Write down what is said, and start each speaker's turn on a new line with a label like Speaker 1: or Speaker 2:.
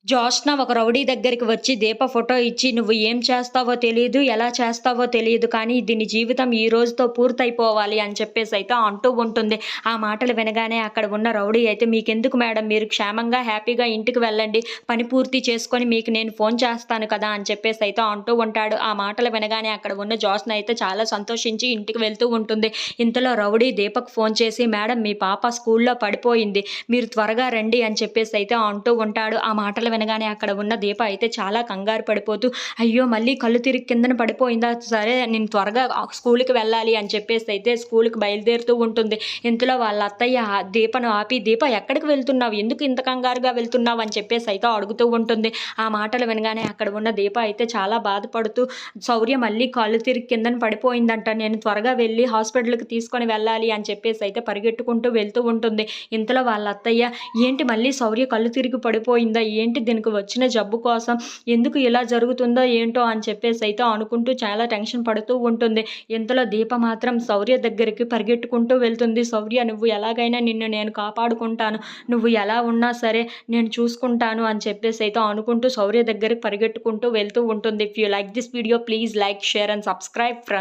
Speaker 1: జోష్న ఒక రౌడీ దగ్గరికి వచ్చి దీప ఫోటో ఇచ్చి, "నువ్వు ఏం చేస్తావో తెలీదు, ఎలా చేస్తావో తెలీదు. కానీ దీని జీవితం ఈ రోజుతో పూర్తయిపోవాలి" అని చెప్పేసైతే అంటూ ఉంటుంది. ఆ మాటలు వినగానే అక్కడ ఉన్న రౌడీ అయితే, "మీకెందుకు మేడం, మీరు క్షేమంగా హ్యాపీగా ఇంటికి వెళ్ళండి. పని పూర్తి చేసుకొని మీకు నేను ఫోన్ చేస్తాను కదా" అని చెప్పేసైతే అంటూ ఉంటాడు. ఆ మాటలు వినగానే అక్కడ ఉన్న జోష్న అయితే చాలా సంతోషించి ఇంటికి వెళ్తూ ఉంటుంది. ఇంతలో రౌడీ దీపక్ ఫోన్ చేసి, "మేడం, మీ పాప స్కూల్లో పడిపోయింది. మీరు త్వరగా రండి" అని చెప్పేసైతే అంటూ ఉంటాడు. ఆ మాటలు వినగానే అక్కడ ఉన్న దీప అయితే చాలా కంగారు పడిపోతూ, "అయ్యో! మళ్ళీ కళ్ళు తిరిగి కిందన పడిపోయిందా? సరే, నేను త్వరగా స్కూలుకి వెళ్ళాలి" అని చెప్పేసైతే స్కూలుకి బయలుదేరుతూ ఉంటుంది. ఇంతలో వాళ్ళ అత్తయ్య దీపను ఆపి, "దీప, ఎక్కడికి వెళ్తున్నావు? ఎందుకు ఇంత కంగారుగా వెళ్తున్నావు?" అని చెప్పేసైతే అడుగుతూ ఉంటుంది. ఆ మాటలు వినగానే అక్కడ ఉన్న దీప అయితే చాలా బాధపడుతూ, "శౌర్య మళ్ళీ కళ్ళు తిరిగి కిందన పడిపోయిందంట. నేను త్వరగా వెళ్ళి హాస్పిటల్‌కి తీసుకొని వెళ్ళాలి" అని చెప్పేసైతే పరిగెట్టుకుంటూ వెళ్తూ ఉంటుంది. ఇంతలో వాళ్ళ అత్తయ్య, "ఏంటి మళ్ళీ శౌర్య కళ్ళు తిరిగి పడిపోయిందా? ఏంటి దీనికి వచ్చిన జబ్బు కోసం ఎందుకు ఇలా జరుగుతుందో ఏంటో" అని చెప్పేసైతే అనుకుంటూ చాలా టెన్షన్ పడుతూ ఉంటుంది. ఇంతలో దీప మాత్రం శౌర్య దగ్గరికి పరిగెట్టుకుంటూ వెళ్తుంది. "శౌర్య, నువ్వు ఎలాగైనా నిన్ను నేను కాపాడుకుంటాను. నువ్వు ఎలా ఉన్నా సరే నేను చూసుకుంటాను" అని చెప్పేసైతే అనుకుంటూ శౌర్య దగ్గరికి పరిగెట్టుకుంటూ వెళ్తూ ఉంటుంది. If you like this video, please like, share and subscribe friends.